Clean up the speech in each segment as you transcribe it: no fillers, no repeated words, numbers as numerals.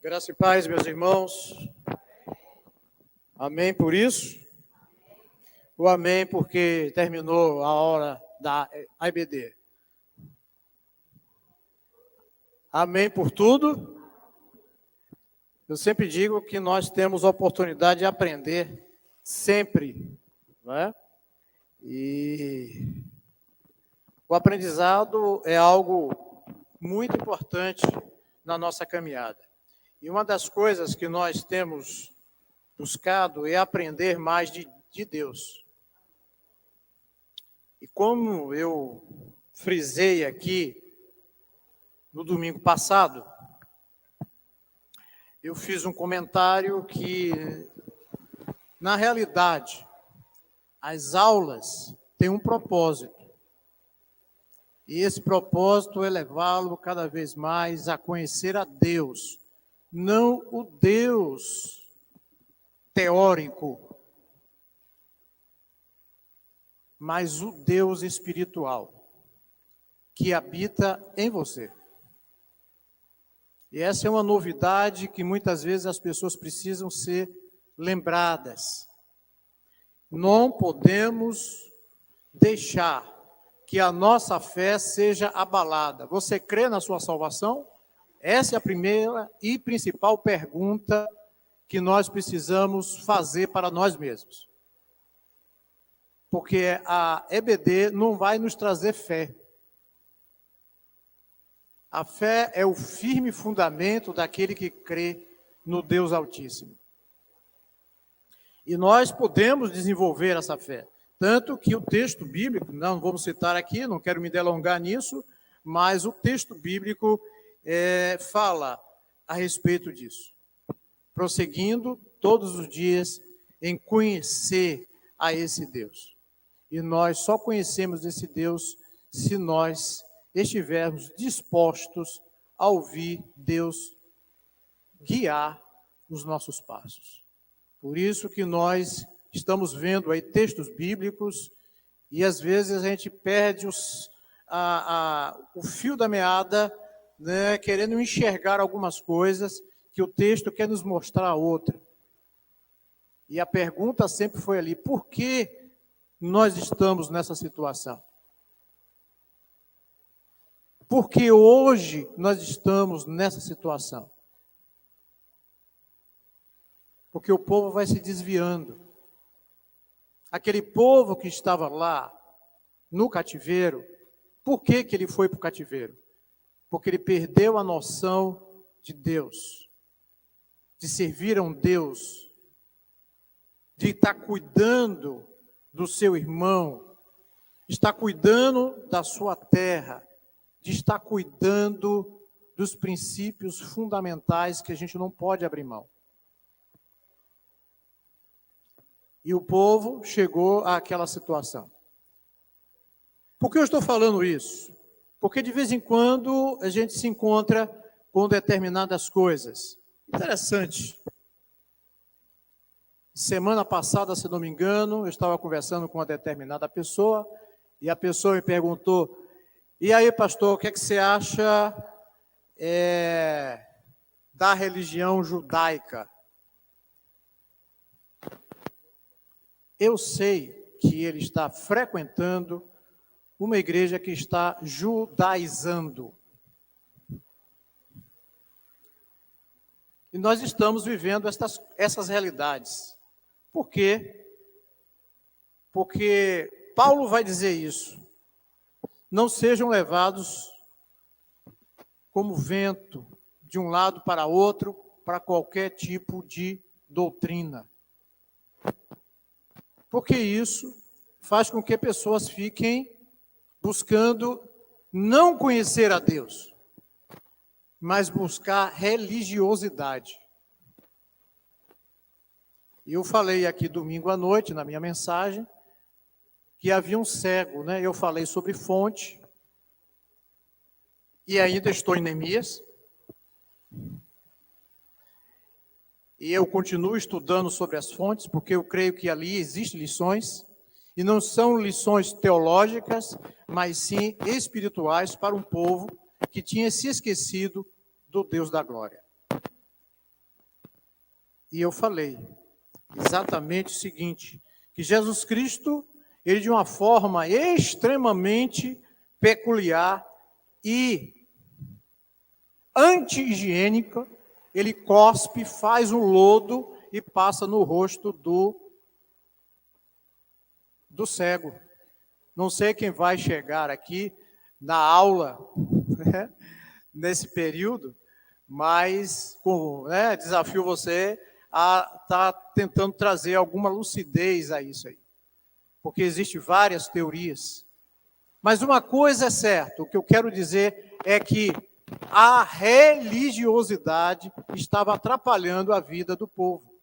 Graça e paz, meus irmãos. Amém por isso? O amém porque terminou a hora da IBD. Amém por tudo. Eu sempre digo que nós temos a oportunidade de aprender sempre, não é? E o aprendizado é algo muito importante na nossa caminhada. E uma das coisas que nós temos buscado é aprender mais de Deus. E como eu frisei aqui no domingo passado, eu fiz um comentário que, na realidade, as aulas têm um propósito. E esse propósito é levá-lo cada vez mais a conhecer a Deus, não o Deus teórico, mas o Deus espiritual que habita em você. E essa é uma novidade que muitas vezes as pessoas precisam ser lembradas. Não podemos deixar que a nossa fé seja abalada. Você crê na sua salvação? Essa é a primeira e principal pergunta que nós precisamos fazer para nós mesmos. Porque a EBD não vai nos trazer fé. A fé é o firme fundamento daquele que crê no Deus Altíssimo. E nós podemos desenvolver essa fé. Tanto que o texto bíblico, não vamos citar aqui, não quero me delongar nisso, mas o texto bíblico fala a respeito disso. Prosseguindo todos os dias em conhecer a esse Deus. E nós só conhecemos esse Deus se nós estivermos dispostos a ouvir Deus guiar os nossos passos. Por isso que nós estamos vendo aí textos bíblicos e às vezes a gente perde o fio da meada, né, querendo enxergar algumas coisas que o texto quer nos mostrar outra. E a pergunta sempre foi ali, por que nós estamos nessa situação? Por que hoje nós estamos nessa situação? Porque o povo vai se desviando. Aquele povo que estava lá no cativeiro, por que ele foi para o cativeiro? Porque ele perdeu a noção de Deus, de servir a um Deus, de estar cuidando do seu irmão, de estar cuidando da sua terra, de estar cuidando dos princípios fundamentais que a gente não pode abrir mão. E o povo chegou àquela situação. Por que eu estou falando isso? Porque de vez em quando a gente se encontra com determinadas coisas. Interessante. Semana passada, se não me engano, eu estava conversando com uma determinada pessoa e a pessoa me perguntou, e aí, pastor, o que é que você acha da religião judaica? Eu sei que ele está frequentando uma igreja que está judaizando. E nós estamos vivendo essas realidades. Por quê? Porque Paulo vai dizer isso. Não sejam levados como vento de um lado para outro, para qualquer tipo de doutrina. Porque isso faz com que pessoas fiquem buscando não conhecer a Deus, mas buscar religiosidade. E eu falei aqui domingo à noite, na minha mensagem, que havia um cego, né? Eu falei sobre fonte, e ainda estou em Neemias, e eu continuo estudando sobre as fontes, porque eu creio que ali existem lições, e não são lições teológicas, mas sim espirituais para um povo que tinha se esquecido do Deus da glória. E eu falei exatamente o seguinte, que Jesus Cristo, ele de uma forma extremamente peculiar e anti-higiênica, ele cospe, faz um lodo e passa no rosto do cego. Não sei quem vai chegar aqui na aula, né, nesse período, mas desafio você a estar tentando trazer alguma lucidez a isso aí. Porque existem várias teorias. Mas uma coisa é certa, o que eu quero dizer é que a religiosidade estava atrapalhando a vida do povo.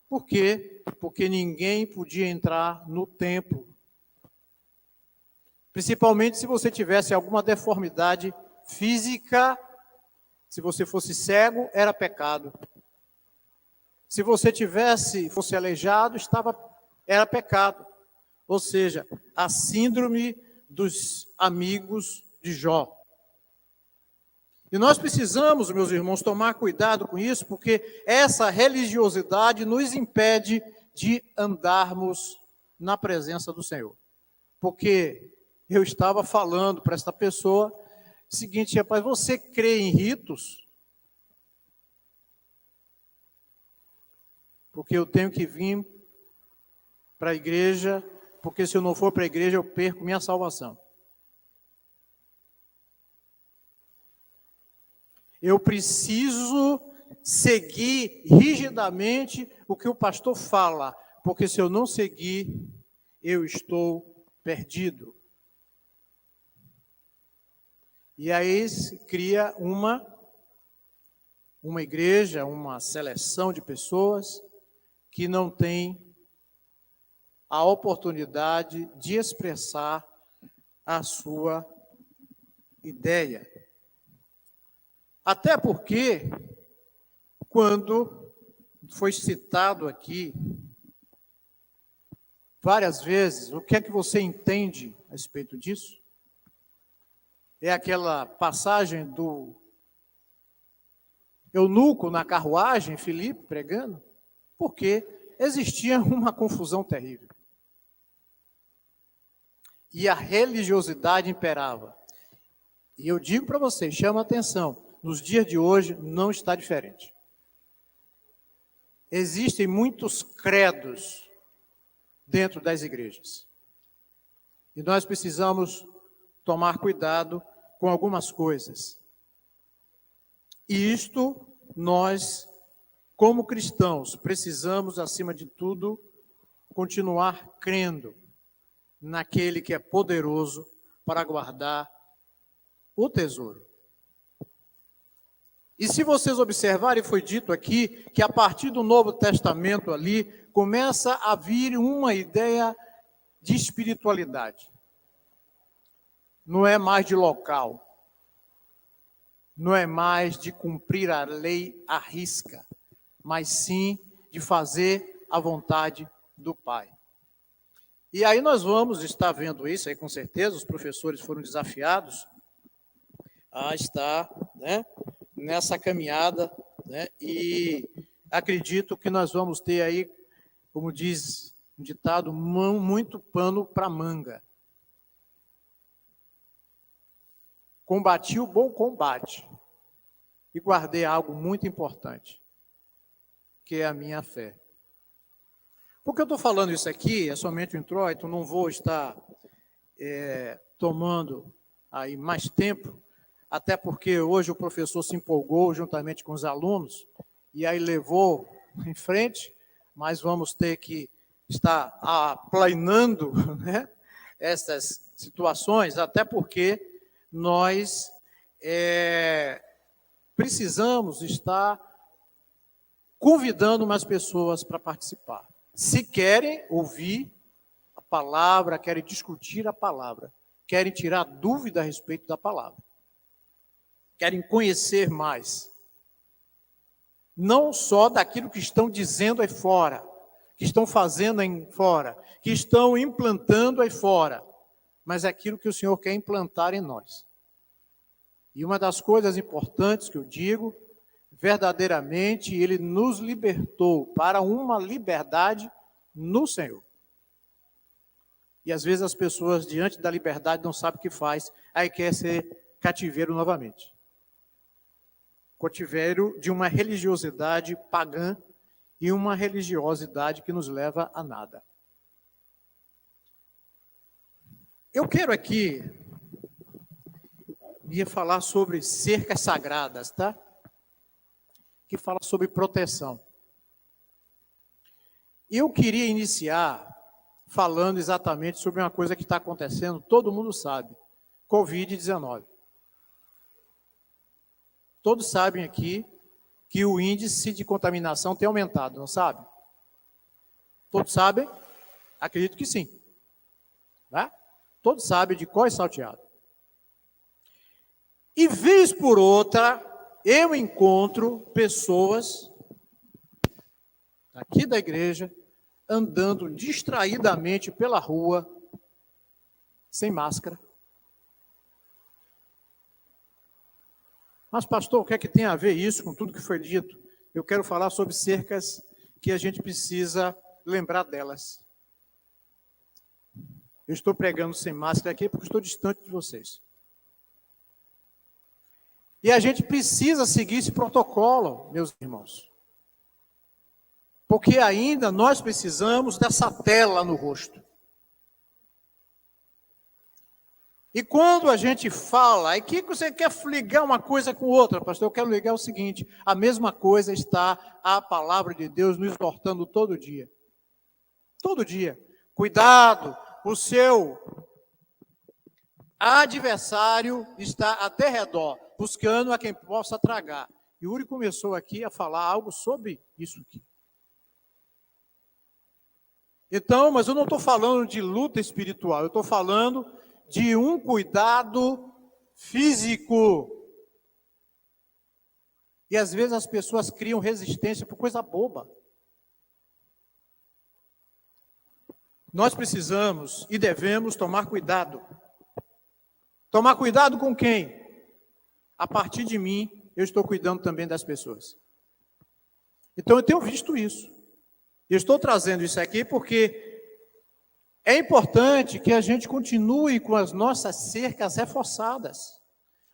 Por quê? Porque ninguém podia entrar no templo. Principalmente se você tivesse alguma deformidade física, se você fosse cego, era pecado. Se você fosse aleijado, era pecado. Ou seja, a síndrome dos amigos de Jó. E nós precisamos, meus irmãos, tomar cuidado com isso, porque essa religiosidade nos impede de andarmos na presença do Senhor. Porque eu estava falando para esta pessoa o seguinte, rapaz, você crê em ritos? Porque eu tenho que vir para a igreja, porque se eu não for para a igreja eu perco minha salvação. Eu preciso seguir rigidamente o que o pastor fala, porque se eu não seguir, eu estou perdido. E aí se cria uma igreja, uma seleção de pessoas que não tem a oportunidade de expressar a sua ideia. Até porque, quando foi citado aqui, várias vezes, o que é que você entende a respeito disso? É aquela passagem do eunuco na carruagem, Filipe pregando, porque existia uma confusão terrível. E a religiosidade imperava. E eu digo para vocês, chama atenção, nos dias de hoje não está diferente. Existem muitos credos dentro das igrejas. E nós precisamos tomar cuidado com algumas coisas. E isto, nós, como cristãos, precisamos, acima de tudo, continuar crendo naquele que é poderoso para guardar o tesouro. E se vocês observarem, foi dito aqui que a partir do Novo Testamento ali, começa a vir uma ideia de espiritualidade. Não é mais de local. Não é mais de cumprir a lei à risca, mas sim de fazer a vontade do Pai. E aí nós vamos estar vendo isso, aí com certeza, os professores foram desafiados a estar, nessa caminhada, e acredito que nós vamos ter aí, como diz um ditado, muito pano para manga. Combati o bom combate e guardei algo muito importante, que é a minha fé. Por que eu estou falando isso aqui? É somente um introito, não vou estar tomando aí mais tempo, até porque hoje o professor se empolgou juntamente com os alunos, e aí levou em frente, mas vamos ter que estar aplanando, essas situações, até porque nós precisamos estar convidando mais pessoas para participar. Se querem ouvir a palavra, querem discutir a palavra, querem tirar dúvida a respeito da palavra, querem conhecer mais, não só daquilo que estão dizendo aí fora, que estão fazendo aí fora, que estão implantando aí fora, mas aquilo que o Senhor quer implantar em nós. E uma das coisas importantes que eu digo, verdadeiramente Ele nos libertou para uma liberdade no Senhor. E às vezes as pessoas, diante da liberdade, não sabem o que faz, aí quer ser cativeiro novamente. Cativeiro de uma religiosidade pagã e uma religiosidade que nos leva a nada. Eu quero aqui ia falar sobre cercas sagradas, tá? Que fala sobre proteção. Eu queria iniciar falando exatamente sobre uma coisa que está acontecendo, todo mundo sabe, Covid-19. Todos sabem aqui que o índice de contaminação tem aumentado, não sabe? Todos sabem? Acredito que sim. Né? Todos sabem de cor e salteado. E vez por outra, eu encontro pessoas aqui da igreja andando distraidamente pela rua, sem máscara. Mas, pastor, o que é que tem a ver isso com tudo que foi dito? Eu quero falar sobre cercas que a gente precisa lembrar delas. Eu estou pregando sem máscara aqui porque estou distante de vocês. E a gente precisa seguir esse protocolo, meus irmãos. Porque ainda nós precisamos dessa tela no rosto. E quando a gente fala, aí que você quer ligar uma coisa com outra, pastor? Eu quero ligar o seguinte, a mesma coisa está a palavra de Deus nos exortando todo dia. Todo dia. Cuidado, o seu adversário está até redor, buscando a quem possa tragar. E Yuri começou aqui a falar algo sobre isso aqui. Então, mas eu não estou falando de luta espiritual, eu estou falando de um cuidado físico. E às vezes as pessoas criam resistência por coisa boba. Nós precisamos e devemos tomar cuidado. Tomar cuidado com quem? A partir de mim, eu estou cuidando também das pessoas. Então eu tenho visto isso. Eu estou trazendo isso aqui porque é importante que a gente continue com as nossas cercas reforçadas.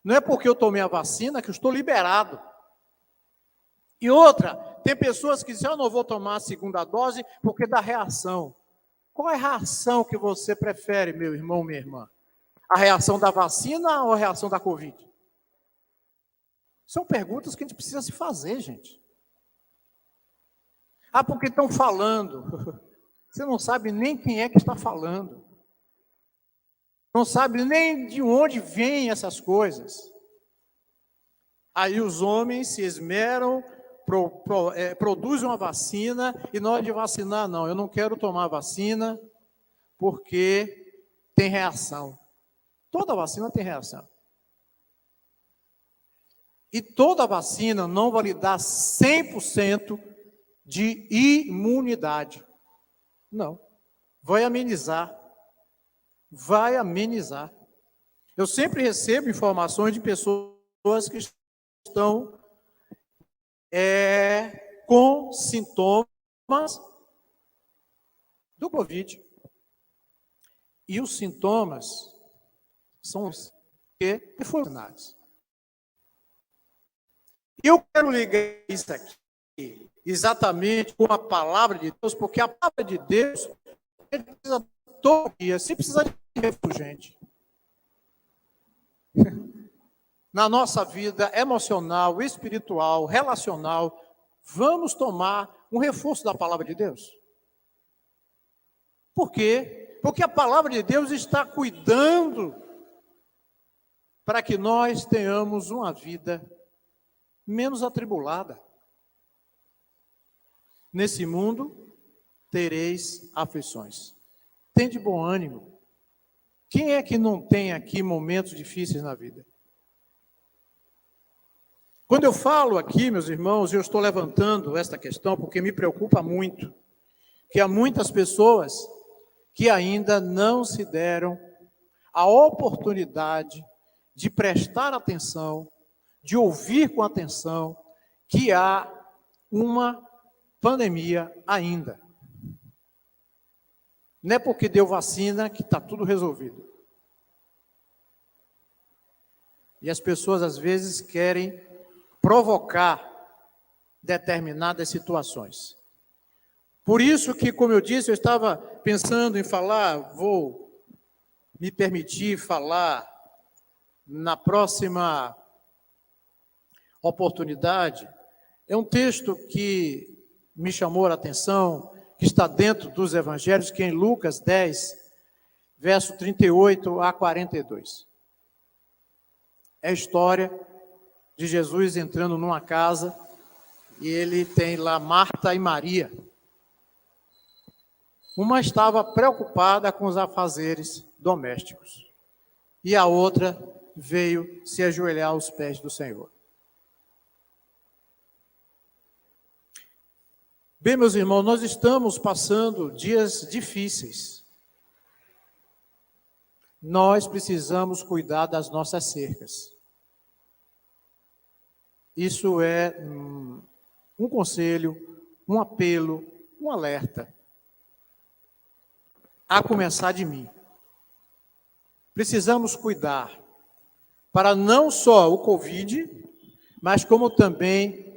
Não é porque eu tomei a vacina que eu estou liberado. E outra, tem pessoas que dizem, eu não vou tomar a segunda dose porque dá reação. Qual é a reação que você prefere, meu irmão, minha irmã? A reação da vacina ou a reação da Covid? São perguntas que a gente precisa se fazer, gente. Ah, porque estão falando. Você não sabe nem quem é que está falando. Não sabe nem de onde vêm essas coisas. Aí os homens se esmeram, produzem uma vacina, e na hora de vacinar, não, eu não quero tomar vacina porque tem reação. Toda vacina tem reação. E toda vacina não vai lhe dar 100% de imunidade. Não. Vai amenizar. Vai amenizar. Eu sempre recebo informações de pessoas que estão com sintomas do Covid. E os sintomas são os que foram vacinados. Eu quero ligar isso aqui exatamente com a palavra de Deus, porque a palavra de Deus precisa todo dia, se precisar de reforço, gente. Na nossa vida emocional, espiritual, relacional, vamos tomar um reforço da palavra de Deus. Por quê? Porque a palavra de Deus está cuidando para que nós tenhamos uma vida menos atribulada. Nesse mundo tereis aflições. Tende bom ânimo. Quem é que não tem aqui momentos difíceis na vida? Quando eu falo aqui, meus irmãos, eu estou levantando esta questão porque me preocupa muito que há muitas pessoas que ainda não se deram a oportunidade de prestar atenção, de ouvir com atenção, que há uma pandemia ainda. Não é porque deu vacina que está tudo resolvido. E as pessoas, às vezes, querem provocar determinadas situações. Por isso que, como eu disse, eu estava pensando em falar, vou me permitir falar na próxima oportunidade. É um texto que me chamou a atenção, que está dentro dos evangelhos, que é em Lucas 10, verso 38 a 42. É a história de Jesus entrando numa casa e ele tem lá Marta e Maria. Uma estava preocupada com os afazeres domésticos e a outra veio se ajoelhar aos pés do Senhor. Bem, meus irmãos, nós estamos passando dias difíceis. Nós precisamos cuidar das nossas cercas. Isso é um conselho, um apelo, um alerta. A começar de mim. Precisamos cuidar para não só o Covid, mas como também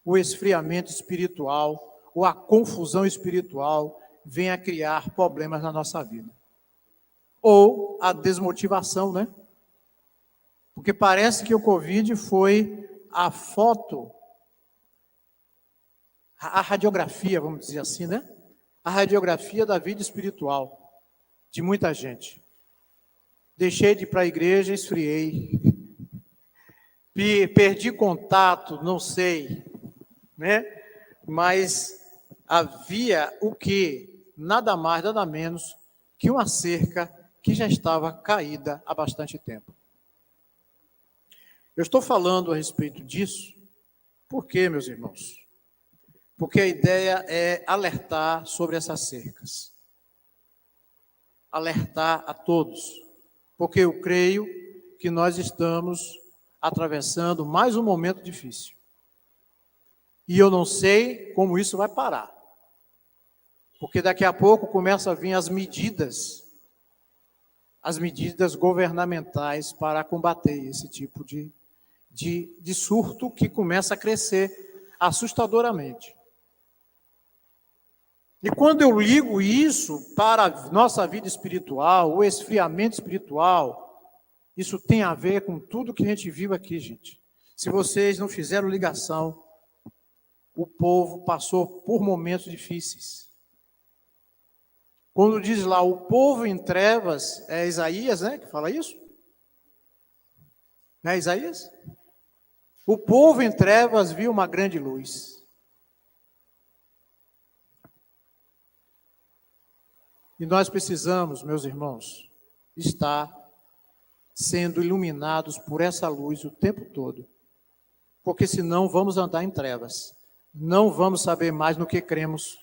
o esfriamento espiritual ou a confusão espiritual venha criar problemas na nossa vida. Ou a desmotivação, né? Porque parece que o Covid foi a foto, a radiografia, vamos dizer assim, né? A radiografia da vida espiritual de muita gente. Deixei de ir para a igreja, esfriei. Perdi contato, não sei, né? Mas havia o quê? Nada mais, nada menos que uma cerca que já estava caída há bastante tempo. Eu estou falando a respeito disso, por quê, meus irmãos? Porque a ideia é alertar sobre essas cercas. Alertar a todos, porque eu creio que nós estamos atravessando mais um momento difícil. E eu não sei como isso vai parar. Porque daqui a pouco começam a vir as medidas governamentais para combater esse tipo de surto que começa a crescer assustadoramente. E quando eu ligo isso para a nossa vida espiritual, o esfriamento espiritual, isso tem a ver com tudo que a gente viu aqui, gente. Se vocês não fizeram ligação, o povo passou por momentos difíceis. Quando diz lá, o povo em trevas, é Isaías, né, que fala isso? Não é Isaías? O povo em trevas viu uma grande luz. E nós precisamos, meus irmãos, estar sendo iluminados por essa luz o tempo todo. Porque senão vamos andar em trevas. Não vamos saber mais no que cremos.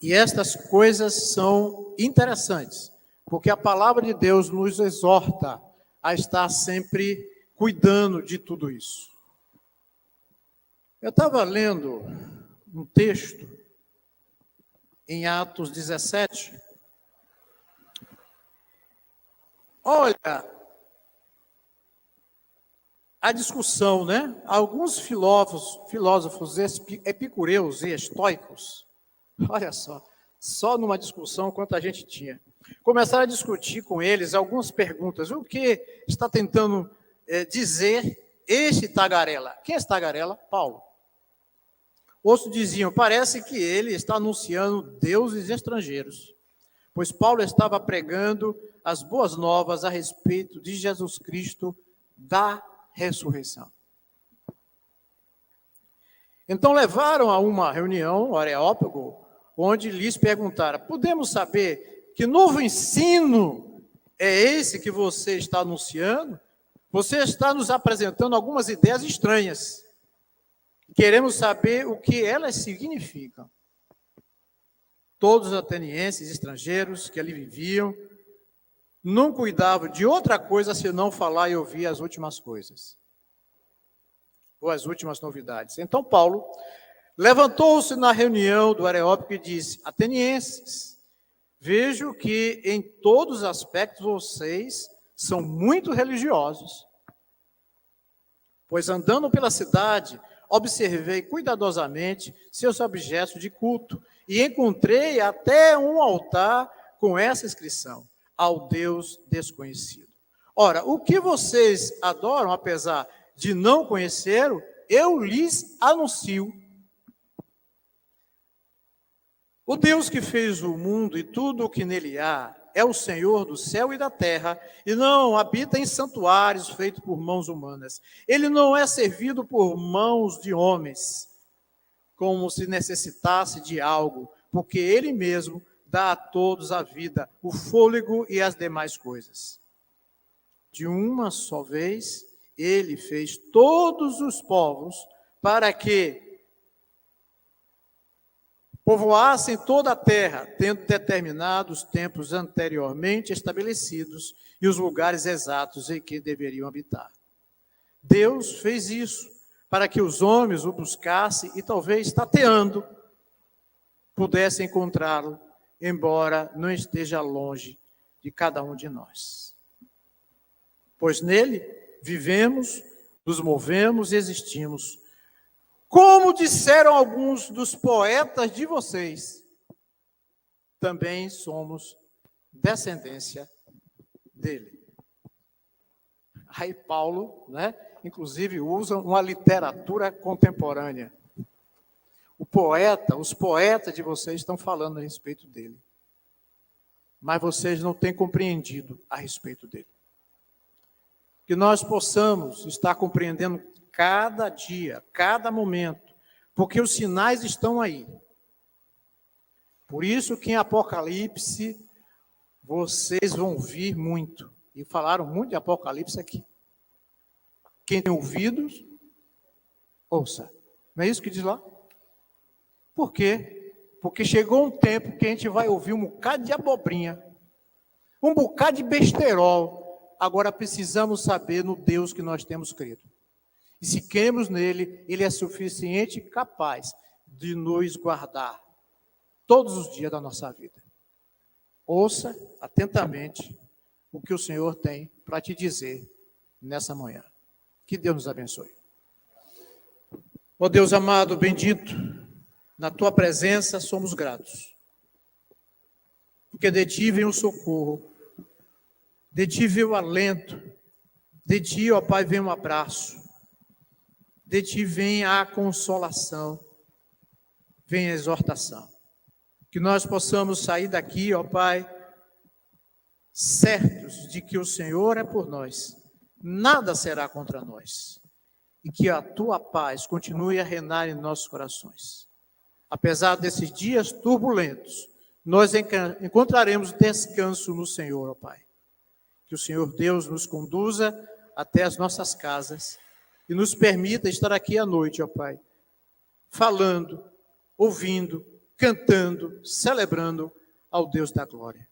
E estas coisas são interessantes, porque a palavra de Deus nos exorta a estar sempre cuidando de tudo isso. Eu estava lendo um texto em Atos 17. Olha, a discussão, né? Alguns filósofos epicureus e estoicos, olha só numa discussão quanta gente tinha. Começaram a discutir com eles algumas perguntas. O que está tentando dizer este tagarela? Quem é esse tagarela? Paulo. Outros diziam, parece que ele está anunciando deuses estrangeiros, pois Paulo estava pregando as boas novas a respeito de Jesus Cristo da ressurreição. Então levaram a uma reunião, o Areópago, onde lhes perguntaram, podemos saber que novo ensino é esse que você está anunciando? Você está nos apresentando algumas ideias estranhas. Queremos saber o que elas significam. Todos os atenienses estrangeiros que ali viviam não cuidava de outra coisa senão falar e ouvir as últimas coisas, ou as últimas novidades. Então Paulo levantou-se na reunião do Areópago e disse: Atenienses, vejo que em todos os aspectos vocês são muito religiosos, pois andando pela cidade, observei cuidadosamente seus objetos de culto e encontrei até um altar com essa inscrição: ao Deus desconhecido. Ora, o que vocês adoram, apesar de não conhecê-lo, eu lhes anuncio. O Deus que fez o mundo e tudo o que nele há é o Senhor do céu e da terra, e não habita em santuários feitos por mãos humanas. Ele não é servido por mãos de homens, como se necessitasse de algo, porque ele mesmo dá a todos a vida, o fôlego e as demais coisas. De uma só vez, ele fez todos os povos para que povoassem toda a terra, tendo determinados tempos anteriormente estabelecidos e os lugares exatos em que deveriam habitar. Deus fez isso para que os homens o buscassem e talvez, tateando, pudessem encontrá-lo, embora não esteja longe de cada um de nós. Pois nele vivemos, nos movemos e existimos. Como disseram alguns dos poetas de vocês, também somos descendência dele. Aí Paulo, inclusive usa uma literatura contemporânea. Os poetas de vocês estão falando a respeito dele. Mas vocês não têm compreendido a respeito dele. Que nós possamos estar compreendendo cada dia, cada momento, porque os sinais estão aí. Por isso que em Apocalipse vocês vão vir muito, e falaram muito de Apocalipse aqui. Quem tem ouvidos, ouça. Não é isso que diz lá? Por quê? Porque chegou um tempo que a gente vai ouvir um bocado de abobrinha, um bocado de besterol. Agora precisamos saber no Deus que nós temos crido. E se cremos nele, ele é suficiente e capaz de nos guardar todos os dias da nossa vida. Ouça atentamente o que o Senhor tem para te dizer nessa manhã. Que Deus nos abençoe. Ó Deus amado, bendito, na tua presença somos gratos. Porque de ti vem o socorro, de ti vem o alento, de ti, ó Pai, vem um abraço. De ti vem a consolação, vem a exortação. Que nós possamos sair daqui, ó Pai, certos de que o Senhor é por nós, nada será contra nós. E que a tua paz continue a reinar em nossos corações. Apesar desses dias turbulentos, nós encontraremos descanso no Senhor, ó Pai. Que o Senhor Deus nos conduza até as nossas casas, e nos permita estar aqui à noite, ó Pai, falando, ouvindo, cantando, celebrando ao Deus da glória.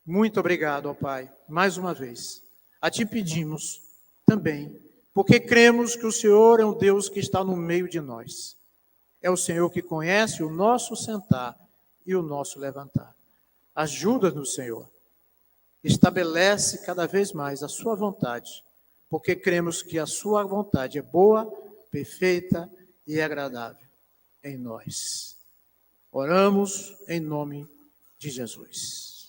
Muito obrigado, ó Pai, mais uma vez. A Ti pedimos também, porque cremos que o Senhor é um Deus que está no meio de nós. É o Senhor que conhece o nosso sentar e o nosso levantar. Ajuda-nos, Senhor. Estabelece cada vez mais a Sua vontade, porque cremos que a sua vontade é boa, perfeita e agradável em nós. Oramos em nome de Jesus.